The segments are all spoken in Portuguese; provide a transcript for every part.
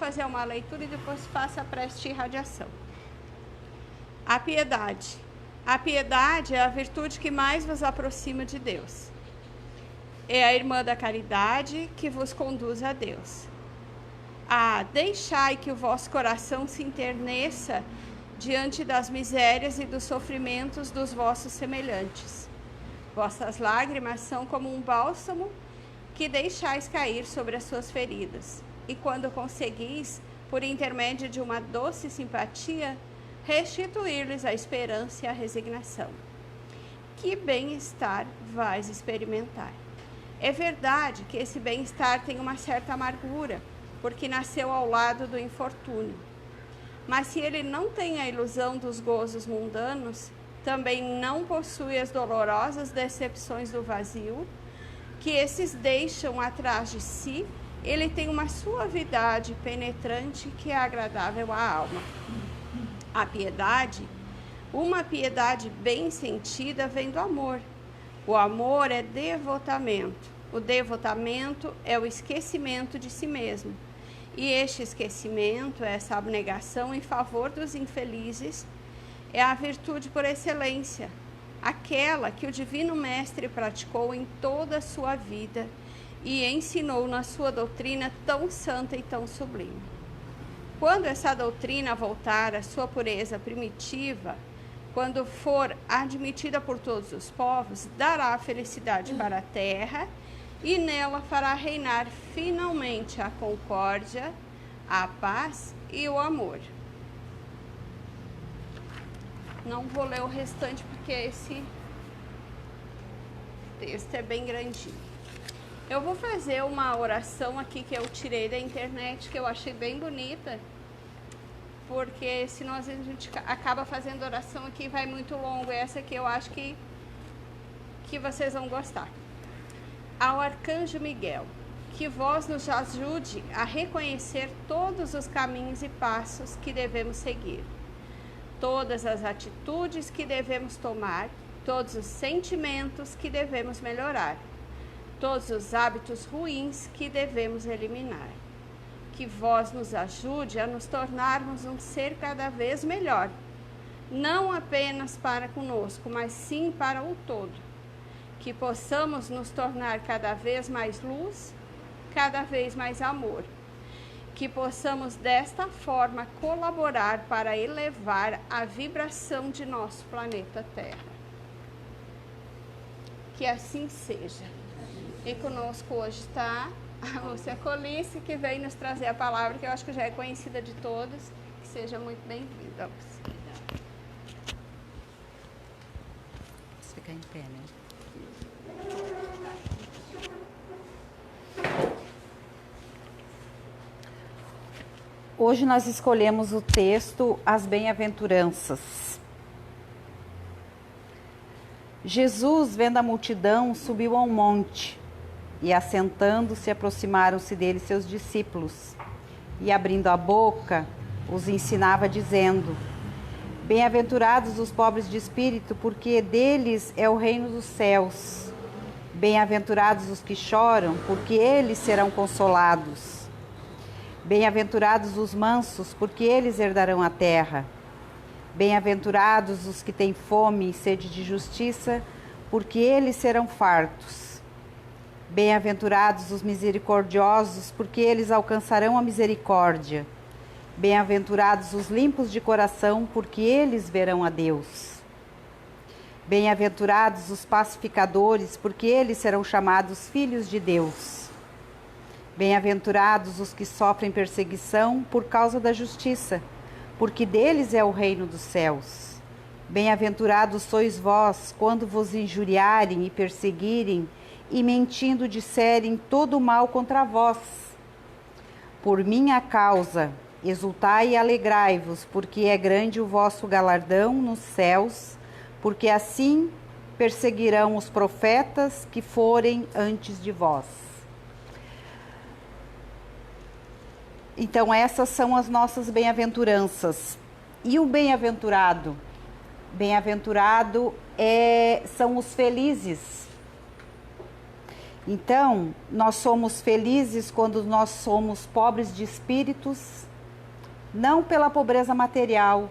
fazer uma leitura e depois faça a prece de irradiação. A piedade. A piedade é a virtude que mais vos aproxima de Deus. É a irmã da caridade que vos conduz a Deus. Deixai que o vosso coração se enterneça diante das misérias e dos sofrimentos dos vossos semelhantes. Vossas lágrimas são como um bálsamo que deixais cair sobre as suas feridas. E quando conseguis, por intermédio de uma doce simpatia, restituir-lhes a esperança e a resignação. Que bem-estar vais experimentar. É verdade que esse bem-estar tem uma certa amargura, porque nasceu ao lado do infortúnio. Mas se ele não tem a ilusão dos gozos mundanos, também não possui as dolorosas decepções do vazio, que esses deixam atrás de si. Ele tem uma suavidade penetrante que é agradável à alma. A piedade, uma piedade bem sentida, vem do amor. O amor é devotamento. O devotamento é o esquecimento de si mesmo. E este esquecimento, essa abnegação em favor dos infelizes, é a virtude por excelência, aquela que o Divino Mestre praticou em toda a sua vida e ensinou na sua doutrina tão santa e tão sublime. Quando essa doutrina voltar à sua pureza primitiva, quando for admitida por todos os povos, dará felicidade para a terra e nela fará reinar finalmente a concórdia, a paz e o amor. Não vou ler o restante porque esse texto é bem grandinho. Eu vou fazer uma oração aqui que eu tirei da internet, que eu achei bem bonita, porque senão às vezes a gente acaba fazendo oração aqui e vai muito longo. Essa aqui eu acho que vocês vão gostar. Ao Arcanjo Miguel, que vós nos ajude a reconhecer todos os caminhos e passos que devemos seguir, todas as atitudes que devemos tomar, todos os sentimentos que devemos melhorar, todos os hábitos ruins que devemos eliminar. Que vós nos ajude a nos tornarmos um ser cada vez melhor, não apenas para conosco, mas sim para o todo. Que possamos nos tornar cada vez mais luz, cada vez mais amor. Que possamos desta forma colaborar para elevar a vibração de nosso planeta Terra. Que assim seja. E conosco hoje está a Lúcia Colice, que vem nos trazer a palavra, que eu acho que já é conhecida de todos. Que seja muito bem-vinda, Lúcia. Você ficar em pé, né? Hoje nós escolhemos o texto As Bem-aventuranças. Jesus, vendo a multidão, subiu a um monte e, assentando-se, aproximaram-se dele seus discípulos. E, abrindo a boca, os ensinava, dizendo: Bem-aventurados os pobres de espírito, porque deles é o reino dos céus. Bem-aventurados os que choram, porque eles serão consolados. Bem-aventurados os mansos, porque eles herdarão a terra. Bem-aventurados os que têm fome e sede de justiça, porque eles serão fartos. Bem-aventurados os misericordiosos, porque eles alcançarão a misericórdia. Bem-aventurados os limpos de coração, porque eles verão a Deus. Bem-aventurados os pacificadores, porque eles serão chamados filhos de Deus. Bem-aventurados os que sofrem perseguição por causa da justiça, porque deles é o reino dos céus. Bem-aventurados sois vós, quando vos injuriarem e perseguirem, e mentindo disserem todo o mal contra vós. Por minha causa, exultai e alegrai-vos, porque é grande o vosso galardão nos céus, porque assim perseguirão os profetas que forem antes de vós. Então, essas são as nossas bem-aventuranças. E o bem-aventurado? Bem-aventurado são os felizes. Então, nós somos felizes quando nós somos pobres de espíritos, não pela pobreza material,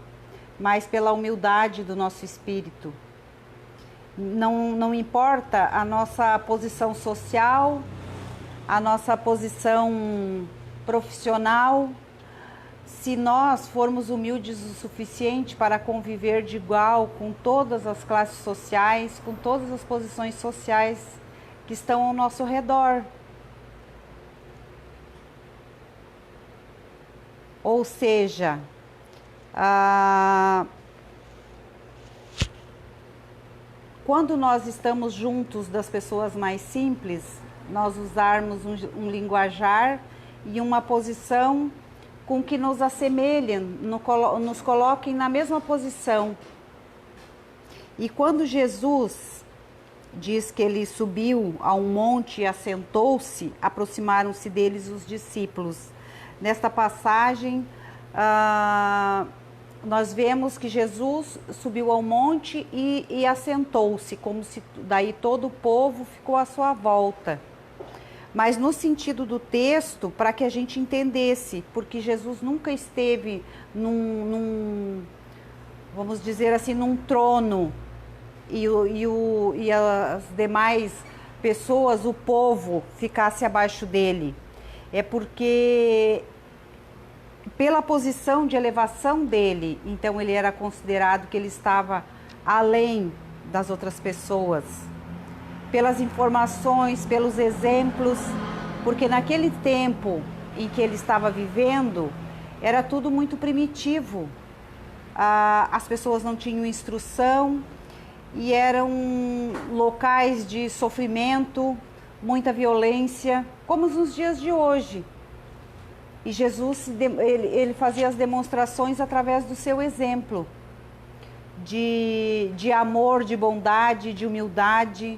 mas pela humildade do nosso espírito. Não importa a nossa posição social, a nossa posição profissional, se nós formos humildes o suficiente para conviver de igual com todas as classes sociais, com todas as posições sociais que estão ao nosso redor. Ou seja, quando nós estamos juntos das pessoas mais simples, nós usarmos um linguajar e uma posição com que nos assemelhem, nos coloquem na mesma posição. E quando Jesus diz que ele subiu a um monte e assentou-se, aproximaram-se deles os discípulos. Nesta passagem, nós vemos que Jesus subiu ao monte e assentou-se, como se daí todo o povo ficou à sua volta. Mas no sentido do texto, para que a gente entendesse, porque Jesus nunca esteve vamos dizer assim, num trono, e as demais pessoas, o povo, ficasse abaixo dele. É porque, pela posição de elevação dele, então ele era considerado que ele estava além das outras pessoas. Pelas informações, pelos exemplos, porque naquele tempo em que ele estava vivendo, era tudo muito primitivo. As pessoas não tinham instrução e eram locais de sofrimento, muita violência, como nos dias de hoje. E Jesus, ele fazia as demonstrações através do seu exemplo, de amor, de bondade, de humildade,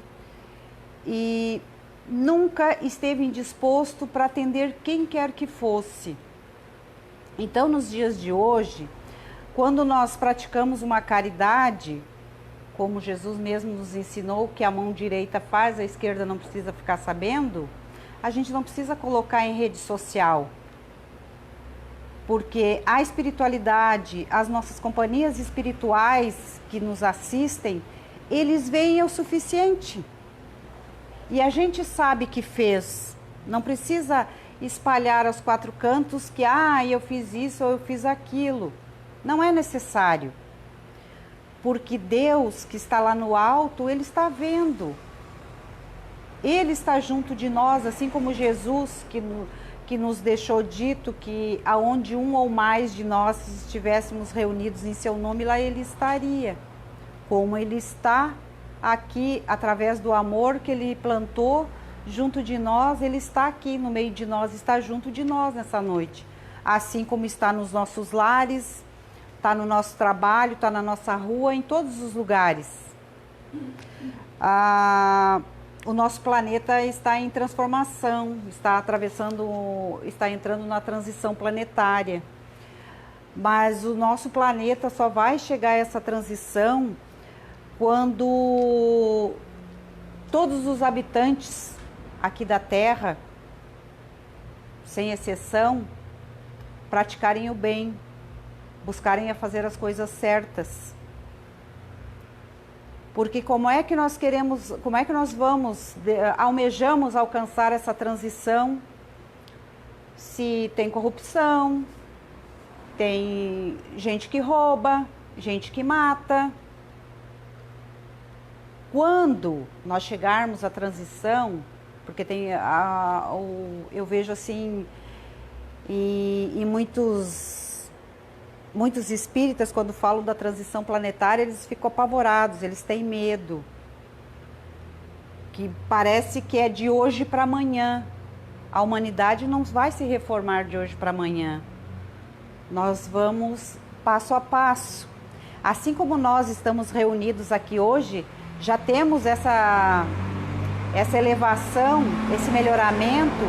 e nunca esteve indisposto para atender quem quer que fosse. Então, nos dias de hoje, quando nós praticamos uma caridade, como Jesus mesmo nos ensinou que a mão direita faz, a esquerda não precisa ficar sabendo, a gente não precisa colocar em rede social. Porque a espiritualidade, as nossas companhias espirituais que nos assistem, eles veem o suficiente. E a gente sabe que fez. Não precisa espalhar aos quatro cantos que, eu fiz isso ou eu fiz aquilo. Não é necessário. Porque Deus, que está lá no alto, Ele está vendo. Ele está junto de nós, assim como Jesus, que nos deixou dito que aonde um ou mais de nós estivéssemos reunidos em seu nome, lá Ele estaria. Como Ele está aqui, através do amor que Ele plantou junto de nós, Ele está aqui no meio de nós, está junto de nós nessa noite. Assim como está nos nossos lares, está no nosso trabalho, está na nossa rua, em todos os lugares. O nosso planeta está em transformação, está entrando na transição planetária. Mas o nosso planeta só vai chegar a essa transição quando todos os habitantes aqui da Terra, sem exceção, praticarem o bem, buscarem a fazer as coisas certas. Porque como é que nós almejamos alcançar essa transição se tem corrupção, tem gente que rouba, gente que mata? Quando nós chegarmos à transição, porque eu vejo assim, e muitos espíritas, quando falam da transição planetária, eles ficam apavorados, eles têm medo. Que parece que é de hoje para amanhã. A humanidade não vai se reformar de hoje para amanhã. Nós vamos passo a passo. Assim como nós estamos reunidos aqui hoje, já temos essa elevação, esse melhoramento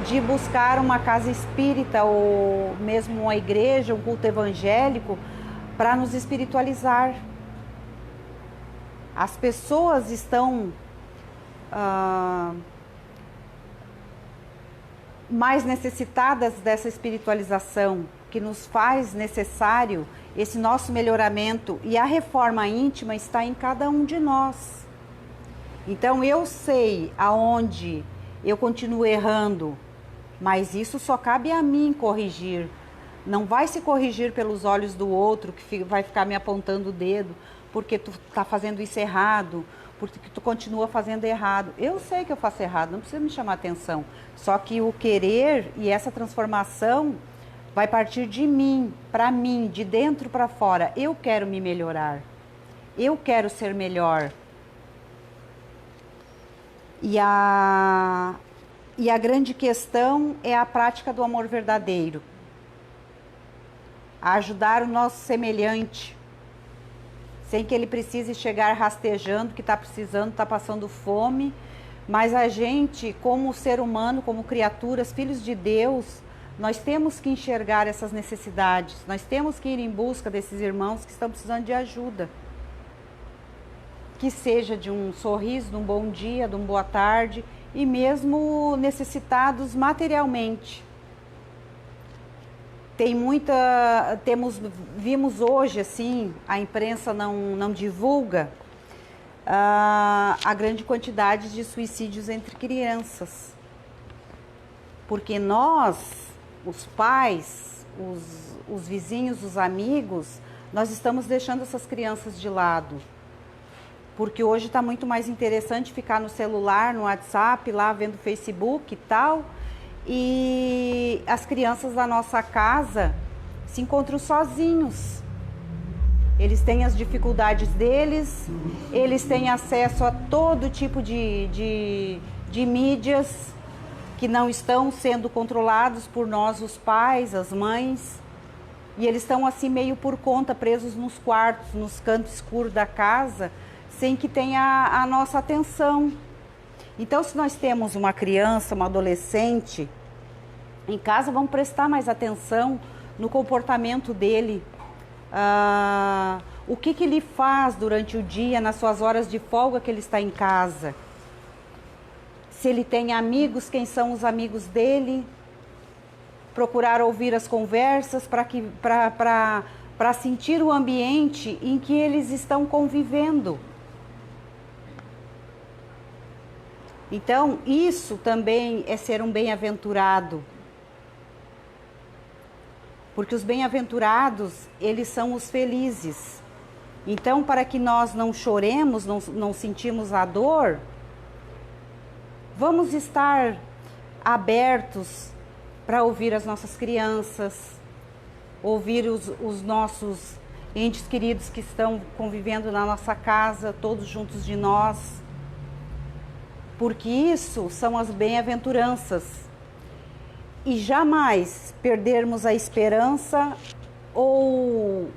de buscar uma casa espírita ou mesmo uma igreja, um culto evangélico para nos espiritualizar. As pessoas estão mais necessitadas dessa espiritualização, que nos faz necessário esse nosso melhoramento, e a reforma íntima está em cada um de nós. Então eu sei aonde eu continuo errando, mas isso só cabe a mim corrigir. Não vai se corrigir pelos olhos do outro, que vai ficar me apontando o dedo, porque tu está fazendo isso errado, porque tu continua fazendo errado. Eu sei que eu faço errado, não precisa me chamar atenção. Só que o querer e essa transformação vai partir de mim, para mim, de dentro para fora. Eu quero me melhorar. Eu quero ser melhor. E a grande questão é a prática do amor verdadeiro. A ajudar o nosso semelhante, sem que ele precise chegar rastejando, que está precisando, está passando fome. Mas a gente, como ser humano, como criaturas, filhos de Deus, nós temos que enxergar essas necessidades. Nós temos que ir em busca desses irmãos que estão precisando de ajuda. Que seja de um sorriso, de um bom dia, de uma boa tarde, e mesmo necessitados materialmente. Vimos hoje, assim, a imprensa não divulga a grande quantidade de suicídios entre crianças. Porque nós, os pais, os vizinhos, os amigos, nós estamos deixando essas crianças de lado. Porque hoje está muito mais interessante ficar no celular, no WhatsApp, lá vendo Facebook e tal. E as crianças da nossa casa se encontram sozinhos. Eles têm as dificuldades deles, eles têm acesso a todo tipo de mídias que não estão sendo controlados por nós, os pais, as mães. E eles estão assim meio por conta, presos nos quartos, nos cantos escuros da casa, sem que tenha a nossa atenção. Então, se nós temos uma criança, uma adolescente em casa, vamos prestar mais atenção no comportamento dele. O que ele faz durante o dia, nas suas horas de folga que ele está em casa. Se ele tem amigos, quem são os amigos dele. Procurar ouvir as conversas para sentir o ambiente em que eles estão convivendo. Então, isso também é ser um bem-aventurado. Porque os bem-aventurados, eles são os felizes. Então, para que nós não choremos, não sentimos a dor, vamos estar abertos para ouvir as nossas crianças, ouvir os nossos entes queridos que estão convivendo na nossa casa, todos juntos de nós. Porque isso são as bem-aventuranças. E jamais perdermos a esperança ou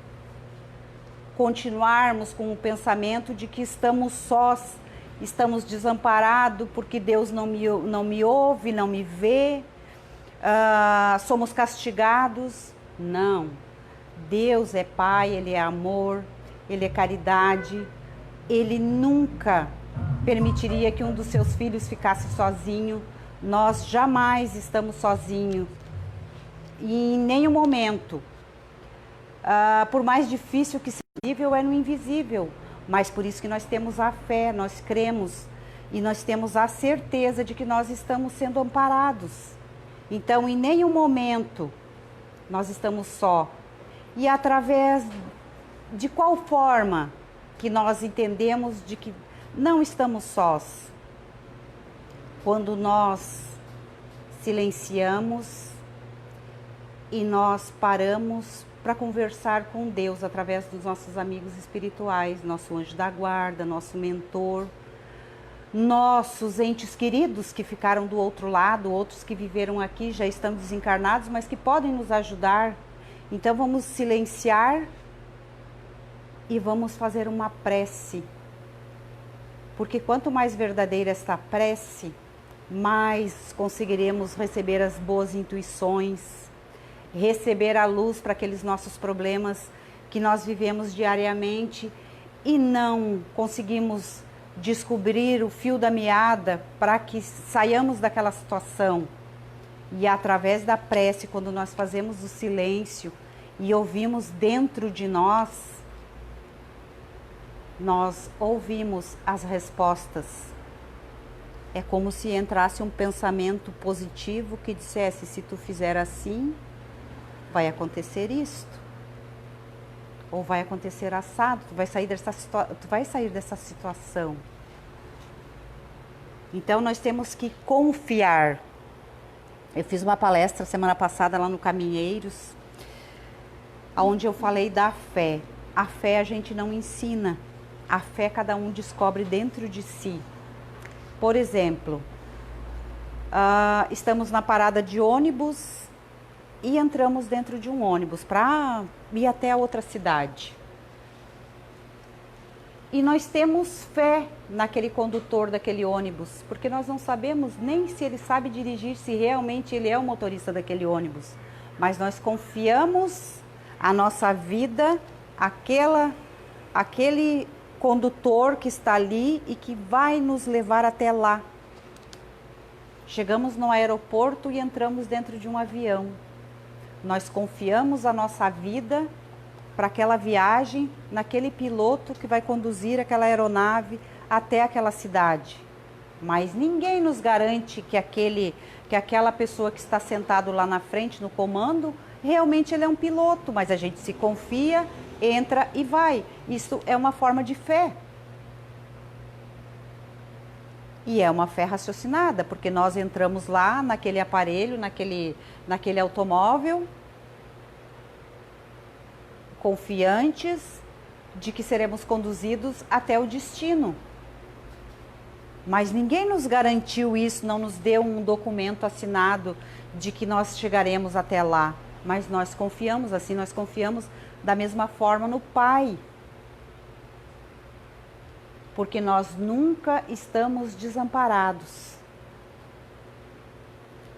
continuarmos com o pensamento de que estamos sós, estamos desamparados porque Deus não me ouve, não me vê, somos castigados. Não. Deus é Pai, Ele é amor, Ele é caridade. Ele nunca permitiria que um dos seus filhos ficasse sozinho. Nós jamais estamos sozinhos. E em nenhum momento. Por mais difícil que seja, invisível é no invisível. Mas por isso que nós temos a fé, nós cremos. E nós temos a certeza de que nós estamos sendo amparados. Então, em nenhum momento, nós estamos só. E através de qual forma que nós entendemos de que não estamos sós? Quando nós silenciamos e nós paramos para conversar com Deus através dos nossos amigos espirituais, nosso anjo da guarda, nosso mentor, nossos entes queridos que ficaram do outro lado, outros que viveram aqui, já estão desencarnados, mas que podem nos ajudar. Então vamos silenciar e vamos fazer uma prece. Porque quanto mais verdadeira esta prece, mais conseguiremos receber as boas intuições, receber a luz para aqueles nossos problemas que nós vivemos diariamente e não conseguimos descobrir o fio da meada para que saiamos daquela situação. E através da prece, quando nós fazemos o silêncio e ouvimos dentro de nós ouvimos as respostas. É como se entrasse um pensamento positivo que dissesse: se tu fizer assim, vai acontecer isto. Ou vai acontecer assado, tu vai sair dessa situação. Então nós temos que confiar. Eu fiz uma palestra semana passada lá no Caminheiros, onde eu falei da fé. A fé a gente não ensina. A fé cada um descobre dentro de si. Por exemplo, estamos na parada de ônibus e entramos dentro de um ônibus para ir até a outra cidade. E nós temos fé naquele condutor daquele ônibus, porque nós não sabemos nem se ele sabe dirigir, se realmente ele é o motorista daquele ônibus. Mas nós confiamos a nossa vida àquele condutor que está ali e que vai nos levar até lá. Chegamos no aeroporto e entramos dentro de um avião. Nós confiamos a nossa vida para aquela viagem, naquele piloto que vai conduzir aquela aeronave até aquela cidade. Mas ninguém nos garante que aquela pessoa que está sentado lá na frente, no comando, realmente ele é um piloto, mas a gente se confia, entra e vai. Isso é uma forma de fé. E é uma fé raciocinada, porque nós entramos lá naquele aparelho, naquele automóvel, confiantes de que seremos conduzidos até o destino. Mas ninguém nos garantiu isso, não nos deu um documento assinado de que nós chegaremos até lá. Mas nós confiamos assim, nós confiamos da mesma forma no Pai. Porque nós nunca estamos desamparados.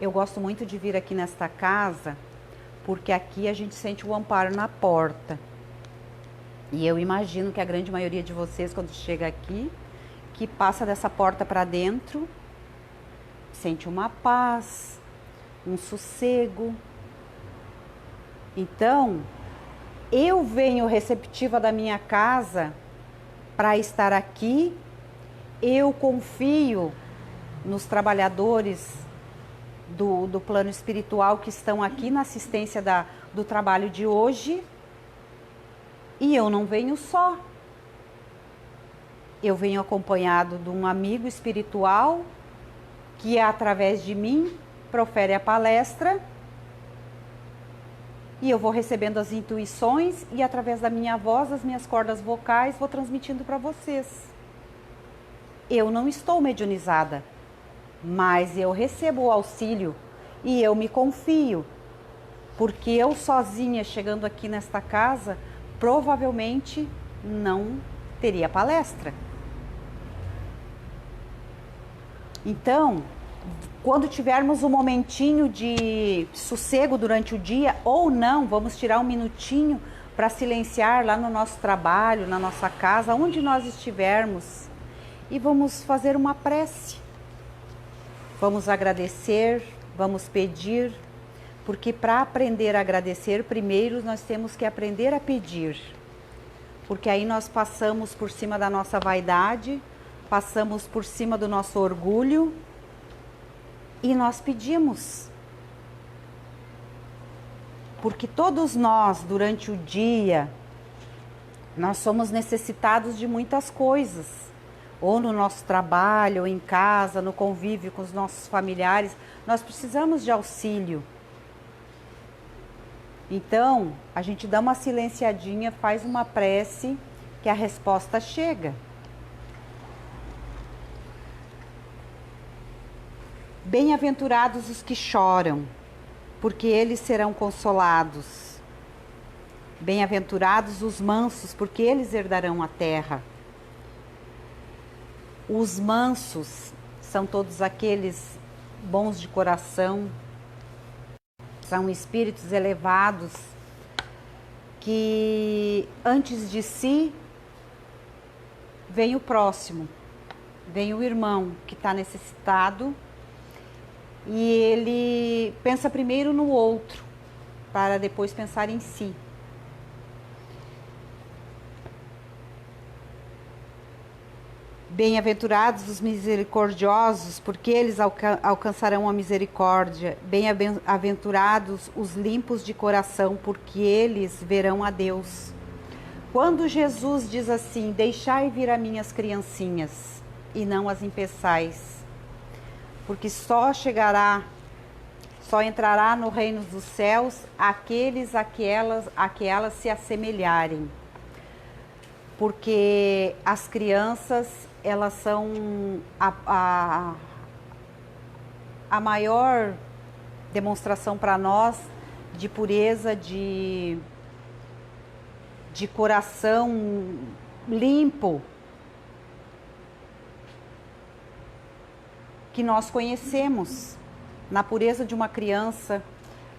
Eu gosto muito de vir aqui nesta casa, porque aqui a gente sente o amparo na porta. E eu imagino que a grande maioria de vocês, quando chega aqui, que passa dessa porta para dentro, sente uma paz, um sossego. Então, eu venho receptiva da minha casa para estar aqui. Eu confio nos trabalhadores do plano espiritual que estão aqui na assistência do trabalho de hoje. E eu não venho só. Eu venho acompanhado de um amigo espiritual que, através de mim, profere a palestra. E eu vou recebendo as intuições e, através da minha voz, as minhas cordas vocais, vou transmitindo para vocês. Eu não estou mediunizada, mas eu recebo o auxílio e eu me confio. Porque eu sozinha, chegando aqui nesta casa, provavelmente não teria palestra. Então, quando tivermos um momentinho de sossego durante o dia, ou não, vamos tirar um minutinho para silenciar lá no nosso trabalho, na nossa casa, onde nós estivermos, e vamos fazer uma prece. Vamos agradecer, vamos pedir, porque para aprender a agradecer, primeiro nós temos que aprender a pedir. Porque aí nós passamos por cima da nossa vaidade, passamos por cima do nosso orgulho, e nós pedimos. Porque todos nós, durante o dia, nós somos necessitados de muitas coisas. Ou no nosso trabalho, ou em casa, no convívio com os nossos familiares, nós precisamos de auxílio. Então, a gente dá uma silenciadinha, faz uma prece, que a resposta chega. Bem-aventurados os que choram, porque eles serão consolados. Bem-aventurados os mansos, porque eles herdarão a terra. Os mansos são todos aqueles bons de coração, são espíritos elevados que antes de si vem o próximo, vem o irmão que está necessitado. e ele pensa primeiro no outro, para depois pensar em si. Bem-aventurados os misericordiosos, porque eles alcançarão a misericórdia. Bem-aventurados os limpos de coração, porque eles verão a Deus. Quando Jesus diz assim: deixai vir a minhas criancinhas, e não as impeçais, porque só entrará no reino dos céus aqueles a que elas se assemelharem. Porque as crianças, elas são a maior demonstração para nós de pureza, de coração limpo, que nós conhecemos. Na pureza de uma criança,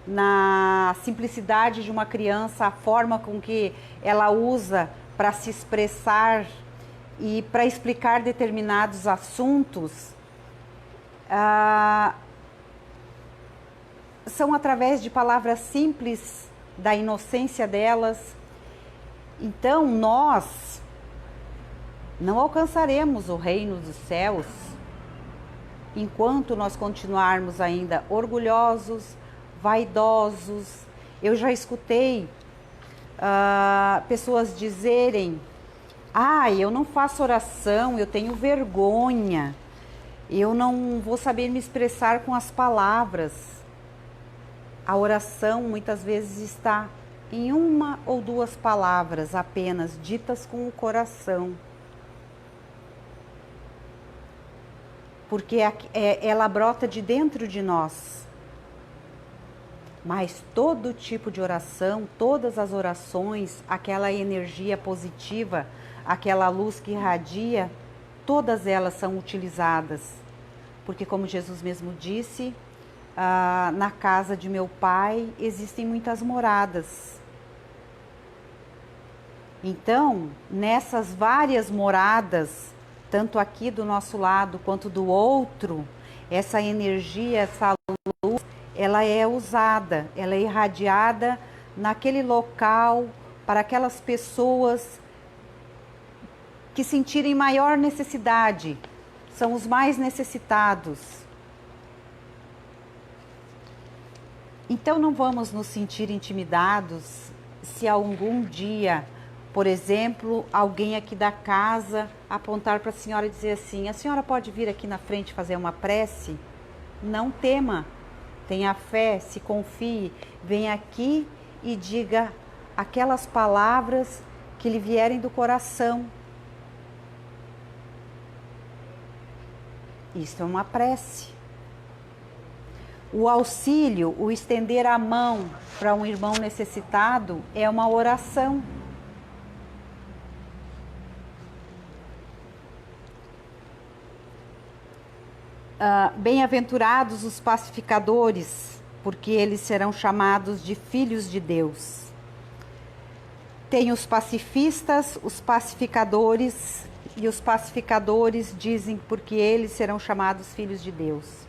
na simplicidade de uma criança, a forma com que ela usa para se expressar e para explicar determinados assuntos, são através de palavras simples, da inocência delas. Então nós não alcançaremos o reino dos céus enquanto nós continuarmos ainda orgulhosos, vaidosos. Eu já escutei pessoas dizerem: eu não faço oração, eu tenho vergonha, eu não vou saber me expressar com as palavras. A oração muitas vezes está em uma ou duas palavras apenas, ditas com o coração. Porque ela brota de dentro de nós. Mas todo tipo de oração, todas as orações, aquela energia positiva, aquela luz que irradia, todas elas são utilizadas. Porque, como Jesus mesmo disse, na casa de meu Pai existem muitas moradas. Então, nessas várias moradas, tanto aqui do nosso lado quanto do outro, essa energia, essa luz, ela é usada, ela é irradiada naquele local para aquelas pessoas que sentirem maior necessidade, são os mais necessitados. Então não vamos nos sentir intimidados se algum dia, por exemplo, alguém aqui da casa apontar para a senhora e dizer assim: a senhora pode vir aqui na frente fazer uma prece? Não tema, tenha fé, se confie, venha aqui e diga aquelas palavras que lhe vierem do coração. Isso é uma prece. O auxílio, o estender a mão para um irmão necessitado é uma oração. Bem-aventurados os pacificadores, porque eles serão chamados de filhos de Deus. Tem os pacifistas, os pacificadores, e os pacificadores dizem porque eles serão chamados filhos de Deus.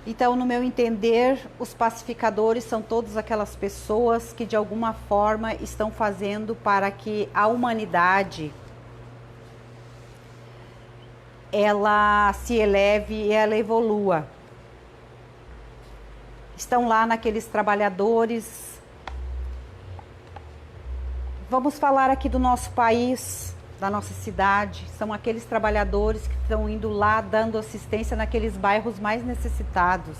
Então, no meu entender, os pacificadores são todas aquelas pessoas que de alguma forma estão fazendo para que a humanidade ela se eleve e ela evolua. Estão lá naqueles trabalhadores. Vamos falar aqui do nosso país, da nossa cidade. São aqueles trabalhadores que estão indo lá dando assistência naqueles bairros mais necessitados.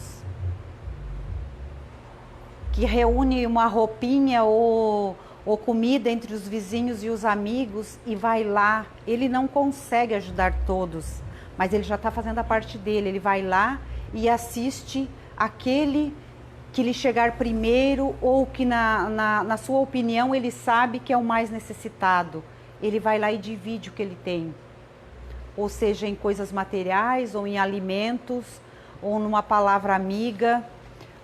Que reúne uma roupinha ou comida entre os vizinhos e os amigos e vai lá. Ele não consegue ajudar todos, mas ele já está fazendo a parte dele. Ele vai lá e assiste aquele que lhe chegar primeiro ou que na sua opinião ele sabe que é o mais necessitado. Ele vai lá e divide o que ele tem. Ou seja, em coisas materiais, ou em alimentos, ou numa palavra amiga,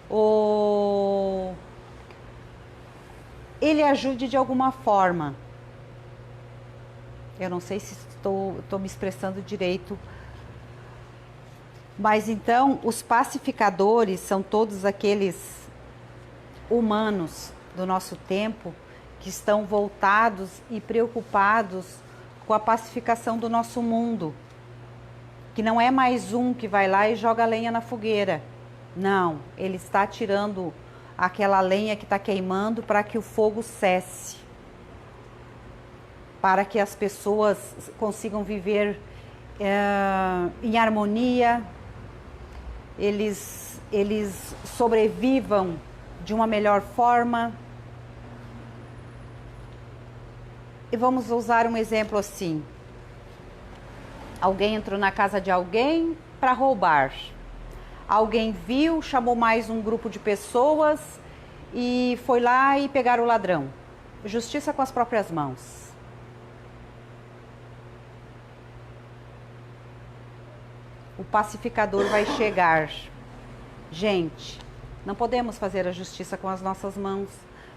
ou ele ajude de alguma forma. Eu não sei se estou me expressando direito. Mas então, os pacificadores são todos aqueles humanos do nosso tempo que estão voltados e preocupados com a pacificação do nosso mundo. Que não é mais um que vai lá e joga lenha na fogueira. Não, ele está tirando aquela lenha que está queimando para que o fogo cesse. Para que as pessoas consigam viver em harmonia, eles sobrevivam de uma melhor forma. E vamos usar um exemplo assim. Alguém entrou na casa de alguém para roubar. Alguém viu, chamou mais um grupo de pessoas e foi lá e pegaram o ladrão. Justiça com as próprias mãos. O pacificador vai chegar. Gente, não podemos fazer a justiça com as nossas mãos.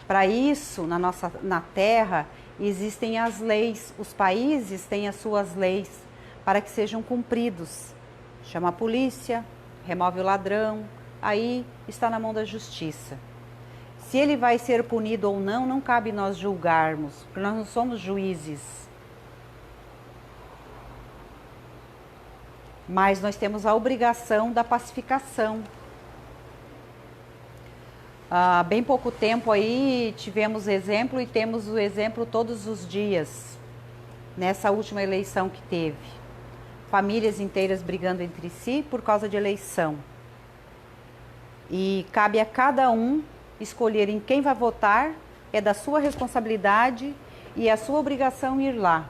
Para isso, na terra, existem as leis. Os países têm as suas leis para que sejam cumpridos. Chama a polícia, remove o ladrão, aí está na mão da justiça. Se ele vai ser punido ou não, não cabe nós julgarmos, porque nós não somos juízes. Mas nós temos a obrigação da pacificação. Há bem pouco tempo aí tivemos exemplo e temos o exemplo todos os dias, nessa última eleição que teve. Famílias inteiras brigando entre si por causa de eleição. E cabe a cada um escolher em quem vai votar, é da sua responsabilidade e é a sua obrigação ir lá.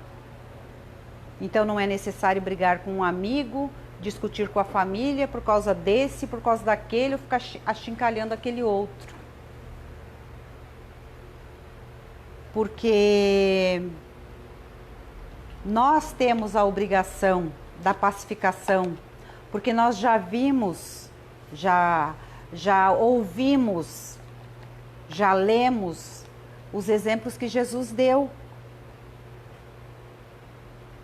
Então não é necessário brigar com um amigo, discutir com a família por causa desse, por causa daquele, ou ficar achincalhando aquele outro. Porque nós temos a obrigação da pacificação, porque nós já vimos, já ouvimos, já lemos os exemplos que Jesus deu.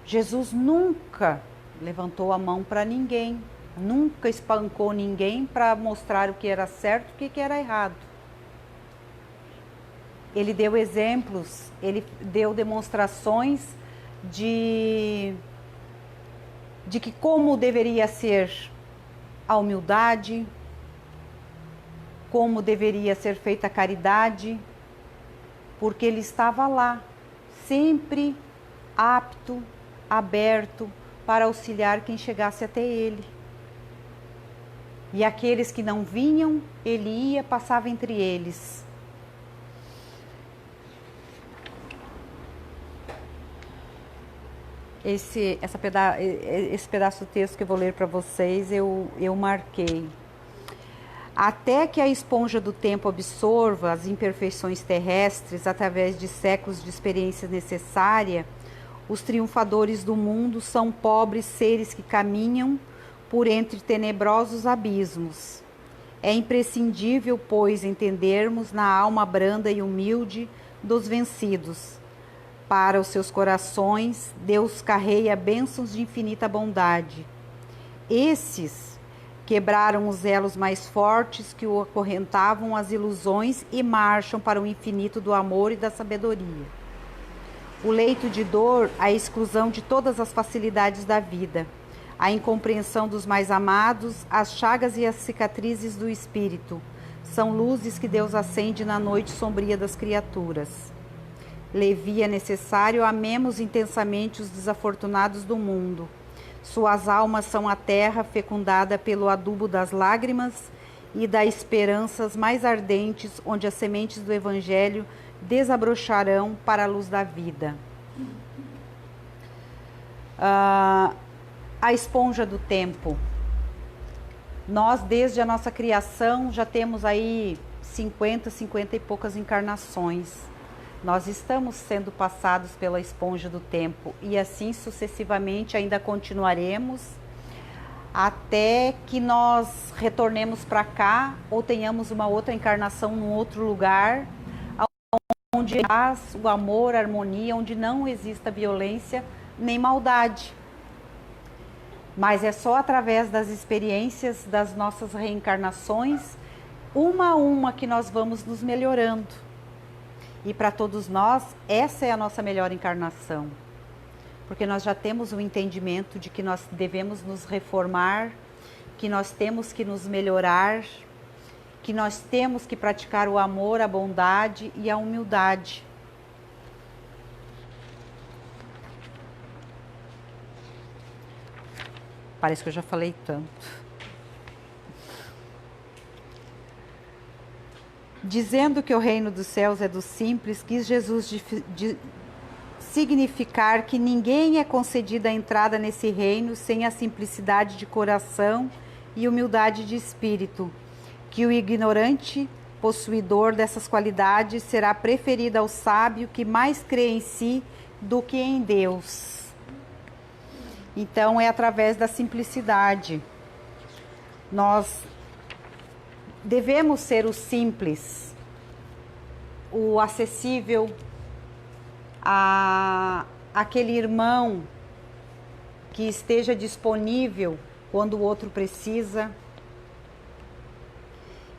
Jesus nunca levantou a mão para ninguém, nunca espancou ninguém para mostrar o que era certo e o que era errado. Ele deu exemplos, ele deu demonstrações de que como deveria ser a humildade, como deveria ser feita a caridade, porque ele estava lá, sempre apto, aberto para auxiliar quem chegasse até ele. E aqueles que não vinham, ele ia, passava entre eles. Esse pedaço do texto que eu vou ler para vocês, eu marquei. Até que a esponja do tempo absorva as imperfeições terrestres através de séculos de experiência necessária, os triunfadores do mundo são pobres seres que caminham por entre tenebrosos abismos. É imprescindível, pois, entendermos na alma branda e humilde dos vencidos. Para os seus corações, Deus carrega bênçãos de infinita bondade. Esses quebraram os elos mais fortes que o acorrentavam às ilusões e marcham para o infinito do amor e da sabedoria. O leito de dor, a exclusão de todas as facilidades da vida, a incompreensão dos mais amados, as chagas e as cicatrizes do espírito, são luzes que Deus acende na noite sombria das criaturas. Levi é necessário, amemos intensamente os desafortunados do mundo. Suas almas são a terra fecundada pelo adubo das lágrimas e das esperanças mais ardentes, onde as sementes do Evangelho desabrocharão para a luz da vida. A esponja do tempo. Nós, desde a nossa criação, já temos aí 50 e poucas encarnações. Nós estamos sendo passados pela esponja do tempo e assim sucessivamente ainda continuaremos até que nós retornemos para cá ou tenhamos uma outra encarnação num outro lugar onde há o amor, a harmonia, onde não exista violência nem maldade. Mas é só através das experiências das nossas reencarnações, uma a uma, que nós vamos nos melhorando. E para todos nós, essa é a nossa melhor encarnação. Porque nós já temos o entendimento de que nós devemos nos reformar, que nós temos que nos melhorar, que nós temos que praticar o amor, a bondade e a humildade. Parece que eu já falei tanto. Dizendo que o reino dos céus é dos simples, quis Jesus significar que ninguém é concedida a entrada nesse reino sem a simplicidade de coração e humildade de espírito, que o ignorante possuidor dessas qualidades será preferido ao sábio que mais crê em si do que em Deus. Então é através da simplicidade. Nós devemos ser o simples, o acessível, aquele irmão que esteja disponível quando o outro precisa.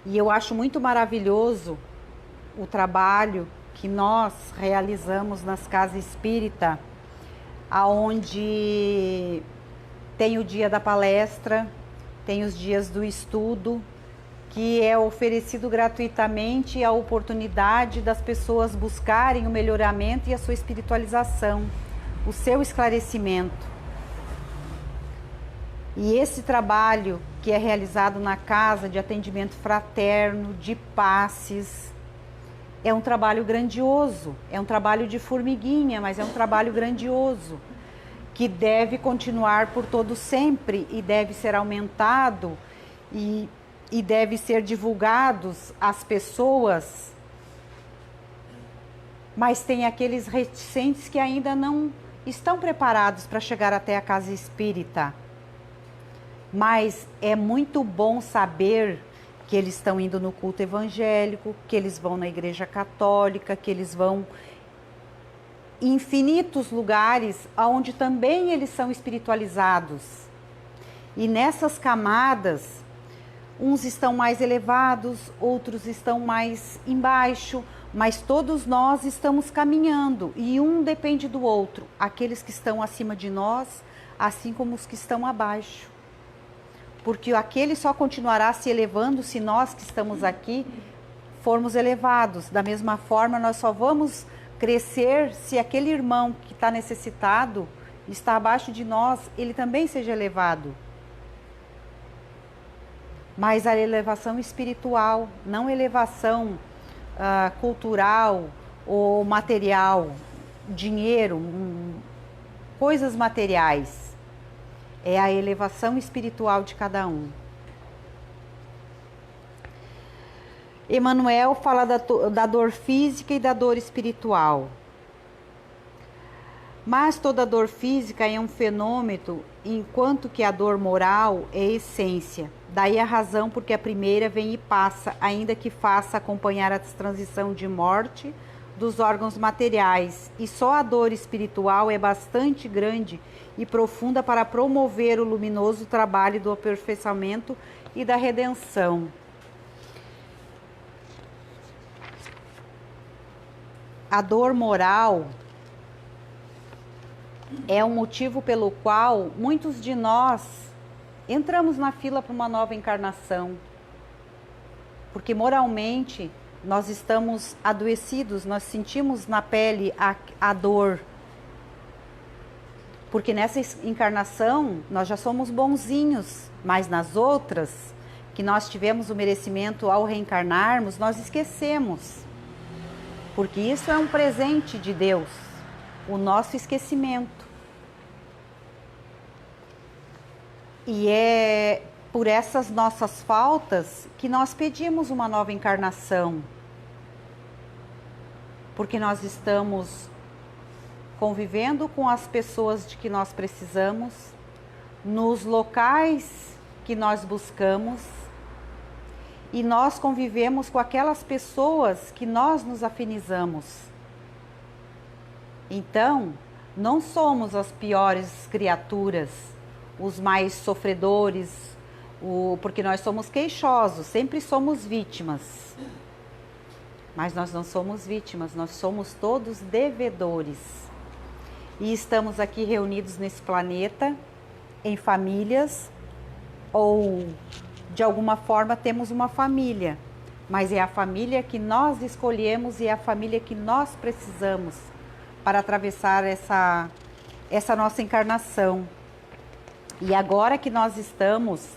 E eu acho muito maravilhoso o trabalho que nós realizamos nas casas espírita, aonde tem o dia da palestra, tem os dias do estudo, que é oferecido gratuitamente a oportunidade das pessoas buscarem o melhoramento e a sua espiritualização, o seu esclarecimento. E esse trabalho que é realizado na casa de atendimento fraterno, de passes, é um trabalho grandioso, é um trabalho de formiguinha, mas é um trabalho grandioso, que deve continuar por todo sempre e deve ser aumentado e deve ser divulgados às pessoas. Mas tem aqueles reticentes que ainda não estão preparados para chegar até a casa espírita. Mas é muito bom saber que eles estão indo no culto evangélico, que eles vão na igreja católica, que eles vão em infinitos lugares onde também eles são espiritualizados. E nessas camadas, uns estão mais elevados, outros estão mais embaixo, mas todos nós estamos caminhando e um depende do outro, aqueles que estão acima de nós, assim como os que estão abaixo. Porque aquele só continuará se elevando se nós que estamos aqui formos elevados. Da mesma forma, nós só vamos crescer se aquele irmão que está necessitado, está abaixo de nós, ele também seja elevado. Mas a elevação espiritual, não elevação cultural ou material, dinheiro, coisas materiais. É a elevação espiritual de cada um. Emmanuel fala da dor física e da dor espiritual. Mas toda dor física é um fenômeno, enquanto que a dor moral é essência. Daí a razão porque a primeira vem e passa, ainda que faça acompanhar a transição de morte dos órgãos materiais. E só a dor espiritual é bastante grande e profunda para promover o luminoso trabalho do aperfeiçoamento e da redenção. A dor moral é um motivo pelo qual muitos de nós entramos na fila para uma nova encarnação. Porque moralmente nós estamos adoecidos, nós sentimos na pele a dor. Porque nessa encarnação nós já somos bonzinhos, mas nas outras, que nós tivemos o merecimento ao reencarnarmos, nós esquecemos. Porque isso é um presente de Deus, o nosso esquecimento. E é por essas nossas faltas que nós pedimos uma nova encarnação. Porque nós estamos convivendo com as pessoas de que nós precisamos, nos locais que nós buscamos, e nós convivemos com aquelas pessoas que nós nos afinizamos. Então, não somos as piores criaturas os mais sofredores, porque nós somos queixosos, sempre somos vítimas. Mas nós não somos vítimas, nós somos todos devedores. E estamos aqui reunidos nesse planeta, em famílias, ou de alguma forma temos uma família. Mas é a família que nós escolhemos e é a família que nós precisamos para atravessar essa nossa encarnação. E agora que nós estamos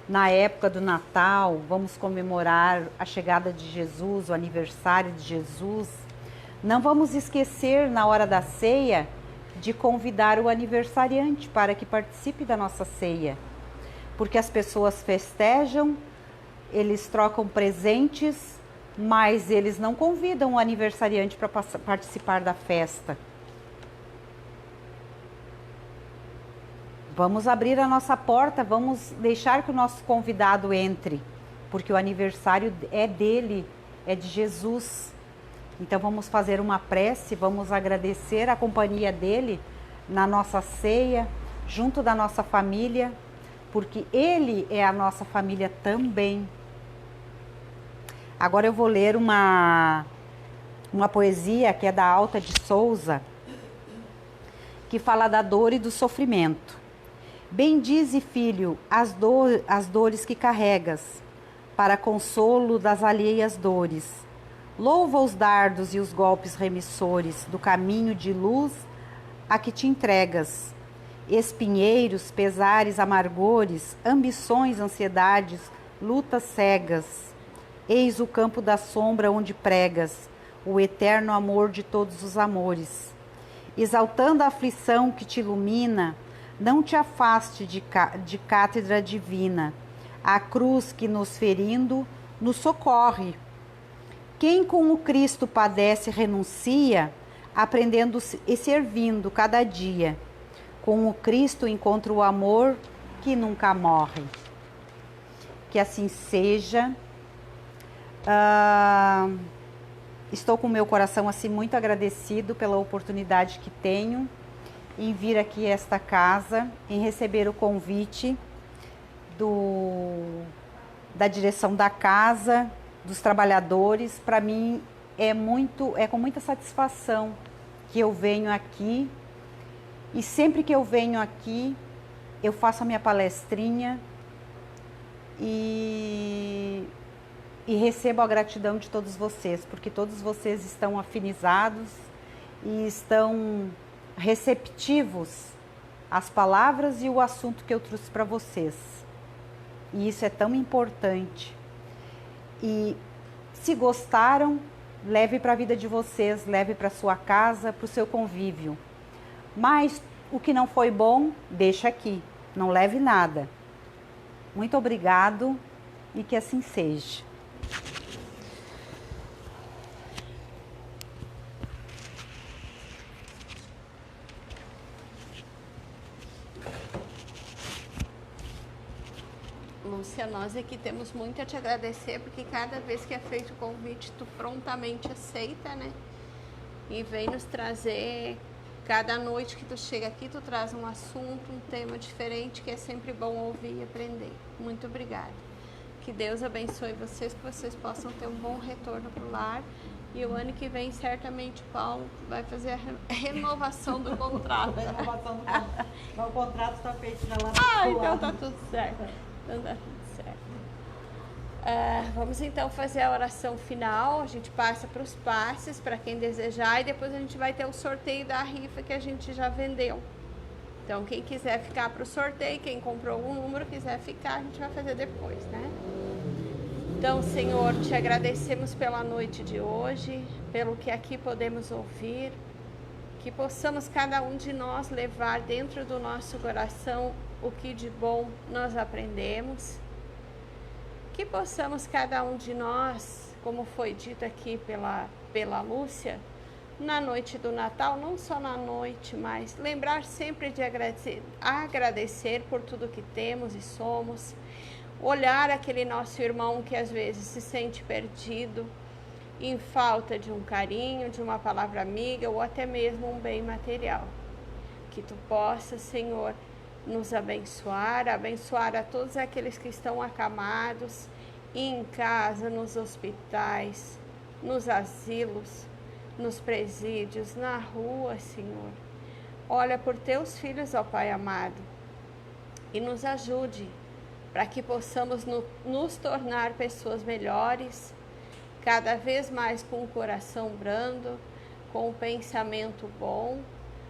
na época do Natal, vamos comemorar a chegada de Jesus, o aniversário de Jesus, não vamos esquecer na hora da ceia de convidar o aniversariante para que participe da nossa ceia. Porque as pessoas festejam, eles trocam presentes, mas eles não convidam o aniversariante para participar da festa. Vamos abrir a nossa porta, vamos deixar que o nosso convidado entre, porque o aniversário é dele, é de Jesus. Então vamos fazer uma prece, vamos agradecer a companhia dele na nossa ceia, junto da nossa família, porque ele é a nossa família também. Agora eu vou ler uma poesia que é da Alta de Souza, que fala da dor e do sofrimento. Bendize, filho, as dores que carregas, para consolo das alheias dores. Louva os dardos e os golpes remissores do caminho de luz a que te entregas. Espinheiros, pesares, amargores, ambições, ansiedades, lutas cegas. Eis o campo da sombra onde pregas o eterno amor de todos os amores. Exaltando a aflição que te ilumina, não te afaste de cátedra divina. A cruz que nos ferindo, nos socorre. Quem com o Cristo padece renuncia, aprendendo e servindo cada dia. Com o Cristo encontra o amor que nunca morre. Que assim seja. Estou com o meu coração assim muito agradecido pela oportunidade que tenho em vir aqui a esta casa, em receber o convite da direção da casa, dos trabalhadores. Para mim é com muita satisfação que eu venho aqui, e sempre que eu venho aqui eu faço a minha palestrinha e recebo a gratidão de todos vocês, porque todos vocês estão afinizados e estão receptivos às palavras e o assunto que eu trouxe para vocês. E isso é tão importante. E se gostaram, leve para a vida de vocês, leve para sua casa, para o seu convívio. Mas o que não foi bom, deixa aqui, não leve nada. Muito obrigado e que assim seja. Lúcia, nós aqui temos muito a te agradecer, porque cada vez que é feito o convite, tu prontamente aceita, né? E vem nos trazer, cada noite que tu chega aqui, tu traz um assunto, um tema diferente, que é sempre bom ouvir e aprender. Muito obrigada. Que Deus abençoe vocês, que vocês possam ter um bom retorno pro lar. E o ano que vem, certamente, o Paulo vai fazer a renovação do contrato. O contrato está feito já lá. Então tá tudo certo. Então tá tudo certo. Vamos então fazer a oração final. A gente passa para os passes, para quem desejar, e depois a gente vai ter o sorteio da rifa que a gente já vendeu. Então, quem quiser ficar para o sorteio, quem comprou algum número quiser ficar, a gente vai fazer depois, né? Então, Senhor, te agradecemos pela noite de hoje, pelo que aqui podemos ouvir, que possamos cada um de nós levar dentro do nosso coração o que de bom nós aprendemos, que possamos cada um de nós, como foi dito aqui pela Lúcia, na noite do Natal, não só na noite, mas lembrar sempre de agradecer por tudo que temos e somos, olhar aquele nosso irmão que às vezes se sente perdido, em falta de um carinho, de uma palavra amiga ou até mesmo um bem material. Que tu possa, Senhor, nos abençoar, abençoar a todos aqueles que estão acamados, em casa, nos hospitais, nos asilos, nos presídios, na rua, Senhor. Olha por teus filhos, ó Pai amado, e nos ajude para que possamos nos tornar pessoas melhores, cada vez mais com o coração brando, com o pensamento bom,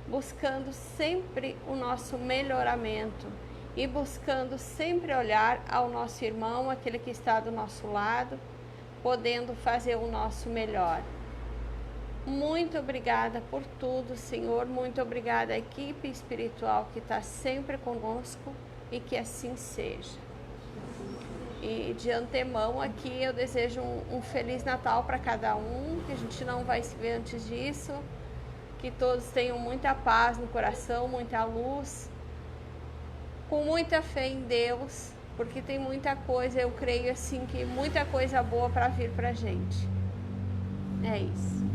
buscando sempre o nosso melhoramento e buscando sempre olhar ao nosso irmão, aquele que está do nosso lado, podendo fazer o nosso melhor. Muito obrigada por tudo, Senhor. Muito obrigada à equipe espiritual que está sempre conosco e que assim seja. E de antemão aqui eu desejo um Feliz Natal para cada um, que a gente não vai se ver antes disso, que todos tenham muita paz no coração, muita luz, com muita fé em Deus, porque tem muita coisa, eu creio assim, que muita coisa boa para vir para a gente. É isso.